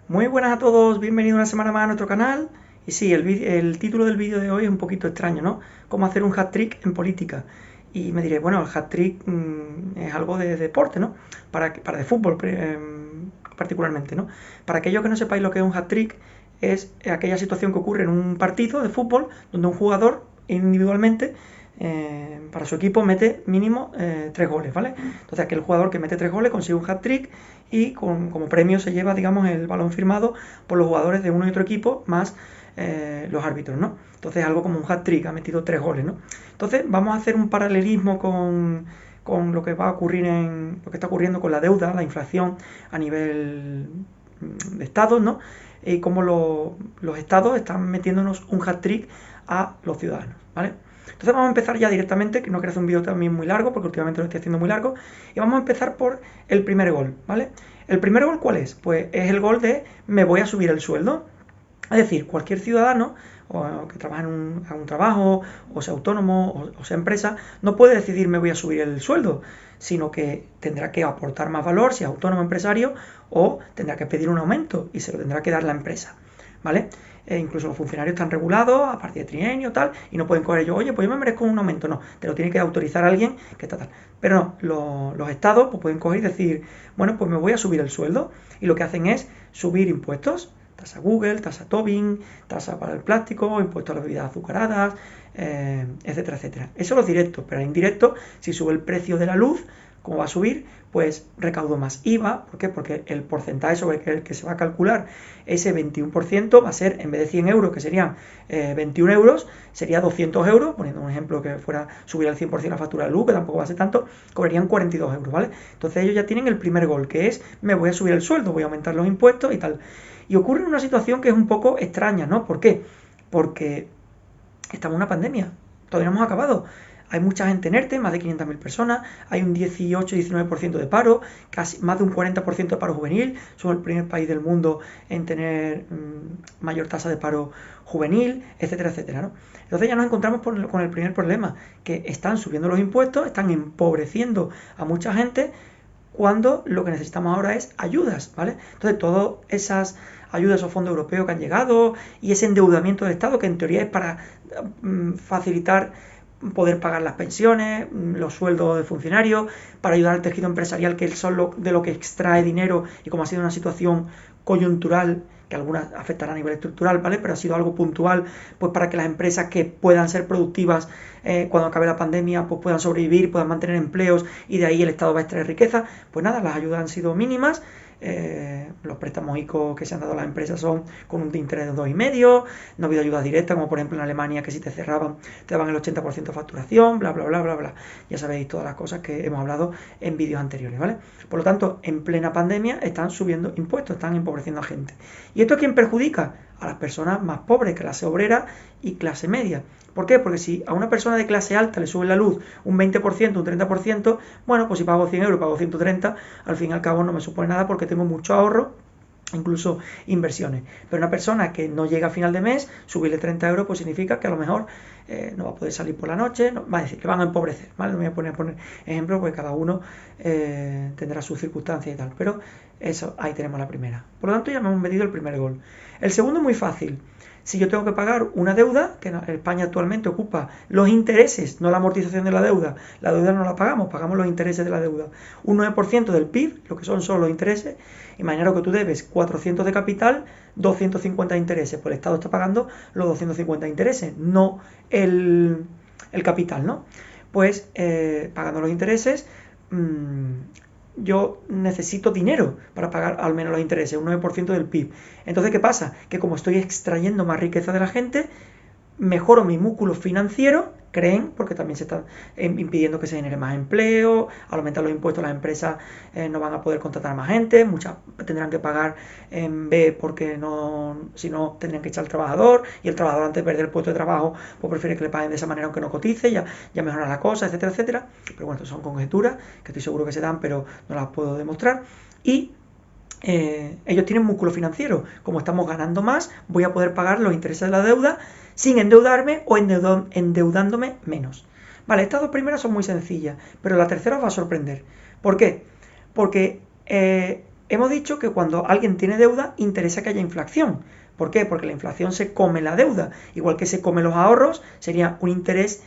Muy buenas a todos, bienvenidos una semana más a nuestro canal. Y sí, el título del vídeo de hoy es un poquito extraño, ¿no? Cómo hacer un hat-trick en política. Y me diré, bueno, el hat-trick es algo de deporte, ¿no? Para de fútbol particularmente, ¿no? Para aquellos que no sepáis lo que es un hat-trick, es aquella situación que ocurre en un partido de fútbol donde un jugador individualmente para su equipo mete mínimo 3 goles, ¿vale? Entonces aquel jugador que mete 3 goles consigue un hat-trick y como premio se lleva, digamos, el balón firmado por los jugadores de uno y otro equipo más los árbitros, ¿no? Entonces algo como un hat-trick, ha metido 3 goles, ¿no? Entonces vamos a hacer un paralelismo con lo que va a ocurrir lo que está ocurriendo con la deuda, la inflación a nivel de estados, ¿no? Y cómo los estados están metiéndonos un hat-trick a los ciudadanos, ¿vale? Entonces vamos a empezar ya directamente, que no quiero hacer un vídeo también muy largo, porque últimamente lo estoy haciendo muy largo, y vamos a empezar por el primer gol, ¿vale? ¿El primer gol cuál es? Pues es el gol de me voy a subir el sueldo. Es decir, cualquier ciudadano o que trabaja en un trabajo, o sea autónomo, o sea empresa, no puede decidir me voy a subir el sueldo, sino que tendrá que aportar más valor si es autónomo empresario, o tendrá que pedir un aumento y se lo tendrá que dar la empresa, ¿vale? Incluso los funcionarios están regulados a partir de trienio tal, y no pueden coger ellos, oye, pues yo me merezco un aumento, no, te lo tiene que autorizar alguien que está tal. Pero no, los estados pues pueden coger y decir, bueno, pues me voy a subir el sueldo, y lo que hacen es subir impuestos, tasa Google, tasa Tobin, tasa para el plástico, impuesto a las bebidas azucaradas, etcétera, etcétera. Eso es lo directo, pero en indirecto, si sube el precio de la luz, como va a subir, pues recaudo más IVA. ¿Por qué? Porque el porcentaje sobre el que se va a calcular ese 21% va a ser, en vez de 100 euros, que serían 21 euros, sería 200 euros, poniendo un ejemplo que fuera subir al 100% la factura de luz, que tampoco va a ser tanto, cobrarían 42 euros, ¿vale? Entonces ellos ya tienen el primer gol, que es, me voy a subir el sueldo, voy a aumentar los impuestos y tal. Y ocurre una situación que es un poco extraña, ¿no? ¿Por qué? Porque estamos en una pandemia, todavía no hemos acabado. Hay mucha gente en ERTE, más de 500.000 personas, hay un 18-19% de paro, casi más de un 40% de paro juvenil, somos el primer país del mundo en tener mayor tasa de paro juvenil, etcétera, etcétera, ¿no? Entonces ya nos encontramos con el primer problema, que están subiendo los impuestos, están empobreciendo a mucha gente, cuando lo que necesitamos ahora es ayudas, ¿vale? Entonces, todas esas ayudas o fondos europeos que han llegado y ese endeudamiento del Estado, que en teoría es para facilitar poder pagar las pensiones, los sueldos de funcionarios, para ayudar al tejido empresarial, que es de lo que extrae dinero, y como ha sido una situación coyuntural, que algunas afectará a nivel estructural, ¿vale? Pero ha sido algo puntual, pues para que las empresas que puedan ser productivas cuando acabe la pandemia, pues puedan sobrevivir, puedan mantener empleos, y de ahí el Estado va a extraer riqueza. Pues nada, las ayudas han sido mínimas. Los préstamos ICO que se han dado a las empresas son con un interés de 2,5, no ha habido ayudas directas, como por ejemplo en Alemania, que si te cerraban te daban el 80% de facturación, bla, bla, bla, bla, bla. Ya sabéis todas las cosas que hemos hablado en vídeos anteriores, ¿vale? Por lo tanto, en plena pandemia están subiendo impuestos, están empobreciendo a gente. ¿Y esto a quién perjudica? A las personas más pobres, clase obrera y clase media. ¿Por qué? Porque si a una persona de clase alta le sube la luz un 20%, un 30%, bueno, pues si pago 100 euros, pago 130, al fin y al cabo no me supone nada porque tengo mucho ahorro, incluso inversiones. Pero una persona que no llega a final de mes, subirle 30 euros, pues significa que a lo mejor no va a poder salir por la noche, no, va a decir que van a empobrecer, ¿vale? No me voy a poner ejemplos porque cada uno tendrá sus circunstancias y tal, pero eso, ahí tenemos la primera. Por lo tanto, ya me hemos medido el primer gol. El segundo es muy fácil. Si yo tengo que pagar una deuda, que en España actualmente ocupa los intereses, no la amortización de la deuda no la pagamos, pagamos los intereses de la deuda, un 9% del PIB, lo que son solo los intereses. Imaginaros que tú debes 400 de capital, 250 de intereses, pues el Estado está pagando los 250 de intereses, no el capital, ¿no? Pues pagando los intereses, yo necesito dinero para pagar al menos los intereses, un 9% del PIB. Entonces, ¿qué pasa? Que como estoy extrayendo más riqueza de la gente, mejoro mi músculo financiero, creen, porque también se está impidiendo que se genere más empleo, al aumentar los impuestos las empresas no van a poder contratar a más gente, muchas tendrán que pagar en B porque no, si no tendrían que echar al trabajador, y el trabajador antes de perder el puesto de trabajo pues prefiere que le paguen de esa manera aunque no cotice, ya mejora la cosa, etcétera, etcétera. Pero bueno, son conjeturas que estoy seguro que se dan, pero no las puedo demostrar. Y ellos tienen músculo financiero. Como estamos ganando más, voy a poder pagar los intereses de la deuda sin endeudarme o endeudándome menos. Vale, estas dos primeras son muy sencillas, pero la tercera os va a sorprender. ¿Por qué? Porque hemos dicho que cuando alguien tiene deuda, interesa que haya inflación. ¿Por qué? Porque la inflación se come la deuda. Igual que se come los ahorros, sería un interés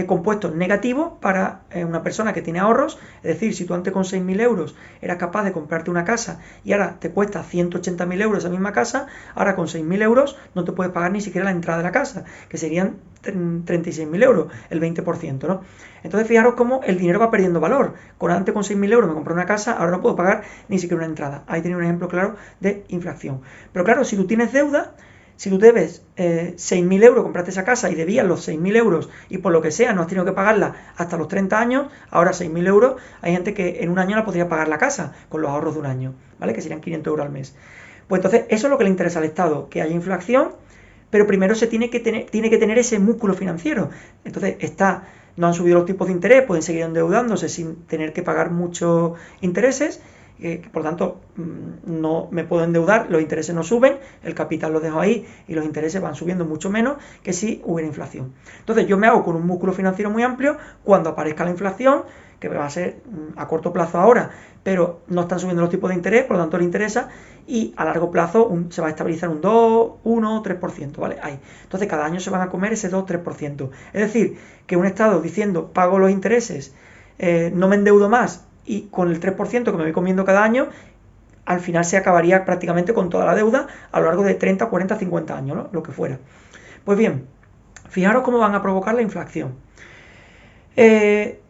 compuesto negativo para una persona que tiene ahorros. Es decir, si tú antes con 6.000 euros eras capaz de comprarte una casa y ahora te cuesta 180.000 euros esa misma casa, ahora con 6.000 euros no te puedes pagar ni siquiera la entrada de la casa, que serían 36.000 euros, el 20%, ¿no? Entonces fijaros cómo el dinero va perdiendo valor. Antes con 6.000 euros me compré una casa, ahora no puedo pagar ni siquiera una entrada. Ahí tenéis un ejemplo claro de inflación. Pero claro, si tú tienes deuda, si tú debes 6.000 euros, compraste esa casa y debías los 6.000 euros y por lo que sea no has tenido que pagarla hasta los 30 años, ahora 6.000 euros, hay gente que en un año la podría pagar la casa con los ahorros de un año, ¿vale? Que serían 500 euros al mes. Pues entonces eso es lo que le interesa al Estado, que haya inflación, pero primero se tiene que tener ese músculo financiero. Entonces no han subido los tipos de interés, pueden seguir endeudándose sin tener que pagar muchos intereses, por lo tanto no me puedo endeudar, los intereses no suben, el capital lo dejo ahí y los intereses van subiendo mucho menos que si hubiera inflación. Entonces yo me hago con un músculo financiero muy amplio, cuando aparezca la inflación, que va a ser a corto plazo ahora, pero no están subiendo los tipos de interés, por lo tanto le interesa, y a largo plazo se va a estabilizar un 2, 1, 3%, ¿vale? Ahí. Entonces cada año se van a comer ese 2, 3%. Es decir, que un Estado diciendo pago los intereses, no me endeudo más, y con el 3% que me voy comiendo cada año, al final se acabaría prácticamente con toda la deuda a lo largo de 30, 40, 50 años, ¿no? Lo que fuera. Pues bien, fijaros cómo van a provocar la inflación.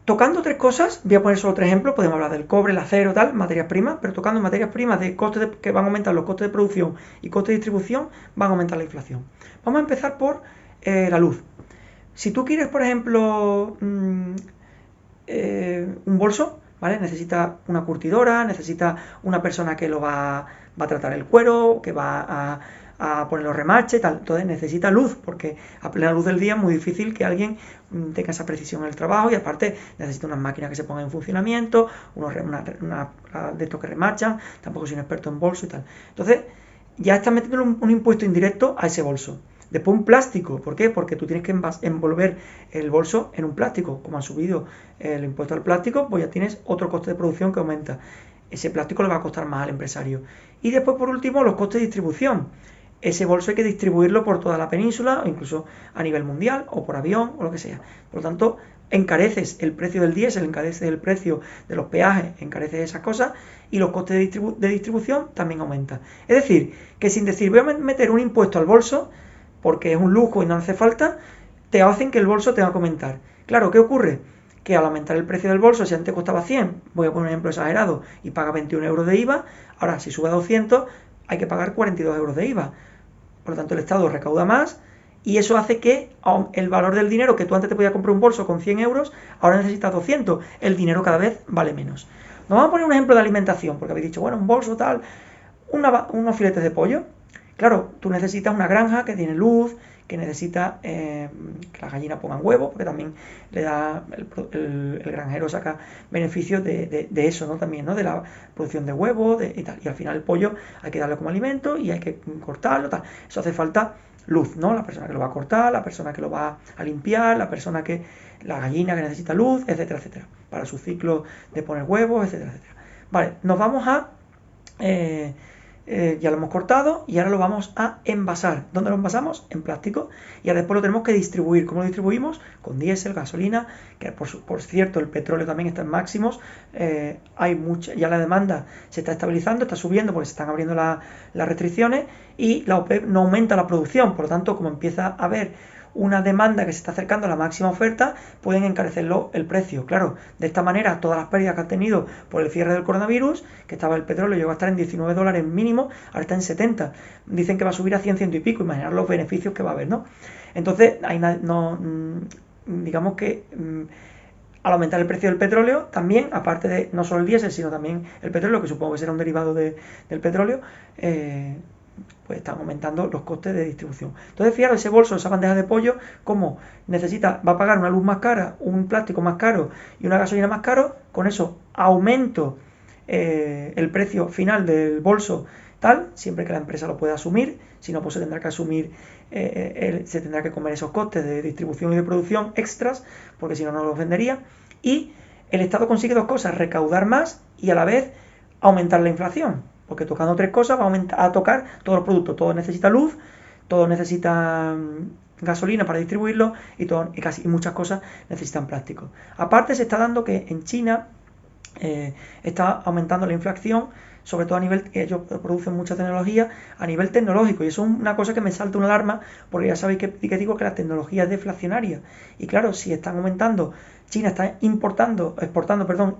Tocando tres cosas, voy a poner solo tres ejemplos, podemos hablar del cobre, el acero, tal, materias primas, pero tocando materias primas de costes que van a aumentar los costes de producción y costes de distribución, van a aumentar la inflación. Vamos a empezar por la luz. Si tú quieres, por ejemplo, un bolso, ¿vale? Necesita una curtidora, necesita una persona que lo va a tratar el cuero, que va a poner los remaches, tal. Entonces necesita luz, porque a plena luz del día es muy difícil que alguien tenga esa precisión en el trabajo, y aparte necesita unas máquinas que se pongan en funcionamiento, de estos que remachan, tampoco soy un experto en bolso y tal. Entonces ya estás metiendo un impuesto indirecto a ese bolso. Después un plástico, ¿por qué? Porque tú tienes que envolver el bolso en un plástico. Como han subido el impuesto al plástico, pues ya tienes otro coste de producción que aumenta. Ese plástico le va a costar más al empresario. Y después, por último, los costes de distribución. Ese bolso hay que distribuirlo por toda la península, o incluso a nivel mundial, o por avión, o lo que sea. Por lo tanto, encareces el precio del diésel, encareces el precio de los peajes, encareces esas cosas, y los costes de distribución también aumentan. Es decir, que sin decir voy a meter un impuesto al bolso, porque es un lujo y no hace falta, te hacen que el bolso tenga que aumentar. Claro, ¿qué ocurre? Que al aumentar el precio del bolso, si antes costaba 100, voy a poner un ejemplo exagerado, y paga 21 euros de IVA, ahora si sube a 200, hay que pagar 42 euros de IVA. Por lo tanto, el Estado recauda más, y eso hace que el valor del dinero que tú antes te podías comprar un bolso con 100 euros, ahora necesitas 200. El dinero cada vez vale menos. Nos vamos a poner un ejemplo de alimentación, porque habéis dicho, bueno, un bolso tal, unos filetes de pollo. Claro, tú necesitas una granja que tiene luz, que necesita que las gallinas pongan huevos, porque también le da el granjero saca beneficios de eso, ¿no? También, ¿no? De la producción de huevos y tal. Y al final el pollo hay que darle como alimento y hay que cortarlo, tal. Eso hace falta luz, ¿no? La persona que lo va a cortar, la persona que lo va a limpiar, la gallina que necesita luz, etcétera, etcétera. Para su ciclo de poner huevos, etcétera, etcétera. Vale, nos vamos a... ya lo hemos cortado y ahora lo vamos a envasar. ¿Dónde lo envasamos? En plástico. Y ahora después lo tenemos que distribuir. ¿Cómo lo distribuimos? Con diésel, gasolina, que por cierto el petróleo también está en máximos. Ya la demanda se está estabilizando, está subiendo porque se están abriendo las restricciones, y la OPEP no aumenta la producción. Por lo tanto, como empieza a haber una demanda que se está acercando a la máxima oferta, pueden encarecerlo el precio. Claro, de esta manera todas las pérdidas que han tenido por el cierre del coronavirus, que estaba el petróleo, llegó a estar en 19 dólares mínimo, ahora está en 70. Dicen que va a subir a 100, 100 y pico. Imaginar los beneficios que va a haber, ¿no? Entonces, digamos que al aumentar el precio del petróleo, también, aparte de no solo el diésel, sino también el petróleo, que supongo que será un derivado del petróleo, pues están aumentando los costes de distribución. Entonces, fijaros, ese bolso, esa bandeja de pollo, como va a pagar una luz más cara, un plástico más caro y una gasolina más caro, con eso aumento el precio final del bolso tal, siempre que la empresa lo pueda asumir. Si no, pues se tendrá que asumir, se tendrá que comer esos costes de distribución y de producción extras, porque si no, no los vendería. Y el Estado consigue dos cosas: recaudar más y a la vez aumentar la inflación. porque tocando tres cosas va a tocar todos los productos. Todo necesita luz, todo necesita gasolina para distribuirlo y muchas cosas necesitan plástico. Aparte se está dando que en China está aumentando la inflación, sobre todo a nivel, ellos producen mucha tecnología a nivel tecnológico, y eso es una cosa que me salta una alarma, porque ya sabéis que digo que la tecnología es deflacionaria, y claro, si están aumentando, China está exportando, perdón,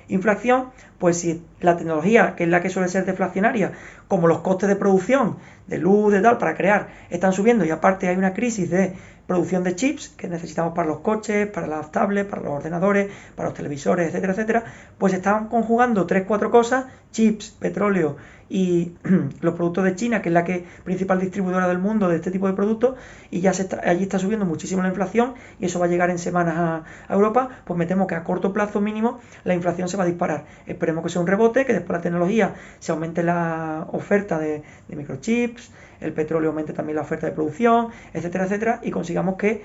inflación, pues si la tecnología, que es la que suele ser deflacionaria, como los costes de producción, de luz, de tal, para crear, están subiendo, y aparte hay una crisis de producción de chips que necesitamos para los coches, para las tablets, para los ordenadores, para los televisores, etcétera, etcétera, pues están conjugando 3 4 cosas, chips, petróleo y los productos de China, que es la principal distribuidora del mundo de este tipo de productos, y allí está subiendo muchísimo la inflación, y eso va a llegar en semanas a Europa, pues me temo que a corto plazo mínimo la inflación se va a disparar. Esperemos que sea un rebote, que después la tecnología se aumente la oferta de microchips, el petróleo aumente también la oferta de producción, etcétera, etcétera, y consigamos que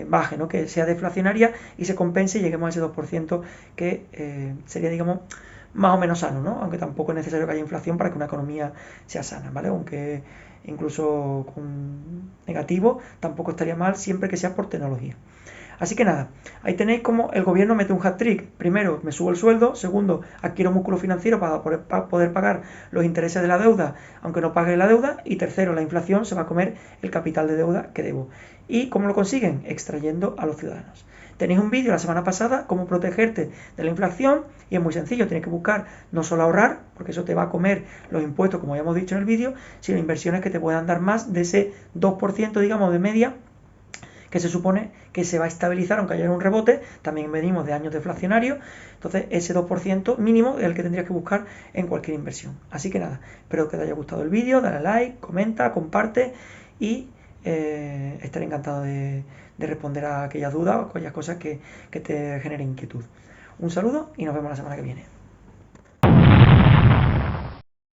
baje, ¿no? Que sea deflacionaria y se compense y lleguemos a ese 2% que sería, digamos, más o menos sano, ¿no? Aunque tampoco es necesario que haya inflación para que una economía sea sana, ¿vale? Aunque incluso con negativo tampoco estaría mal siempre que sea por tecnología. Así que nada, ahí tenéis como el gobierno mete un hat trick. Primero, me subo el sueldo. Segundo, adquiero músculo financiero para poder pagar los intereses de la deuda, aunque no pague la deuda. Y tercero, la inflación se va a comer el capital de deuda que debo. ¿Y cómo lo consiguen? Extrayendo a los ciudadanos. Tenéis un vídeo la semana pasada, cómo protegerte de la inflación, y es muy sencillo, tienes que buscar no solo ahorrar, porque eso te va a comer los impuestos, como ya hemos dicho en el vídeo, sino inversiones que te puedan dar más de ese 2%, digamos, de media, que se supone que se va a estabilizar aunque haya un rebote. También venimos de años deflacionarios, entonces ese 2% mínimo es el que tendrías que buscar en cualquier inversión. Así que nada, espero que te haya gustado el vídeo, dale like, comenta, comparte, y estaré encantado de responder a aquellas dudas o aquellas cosas que te generen inquietud. Un saludo y nos vemos la semana que viene.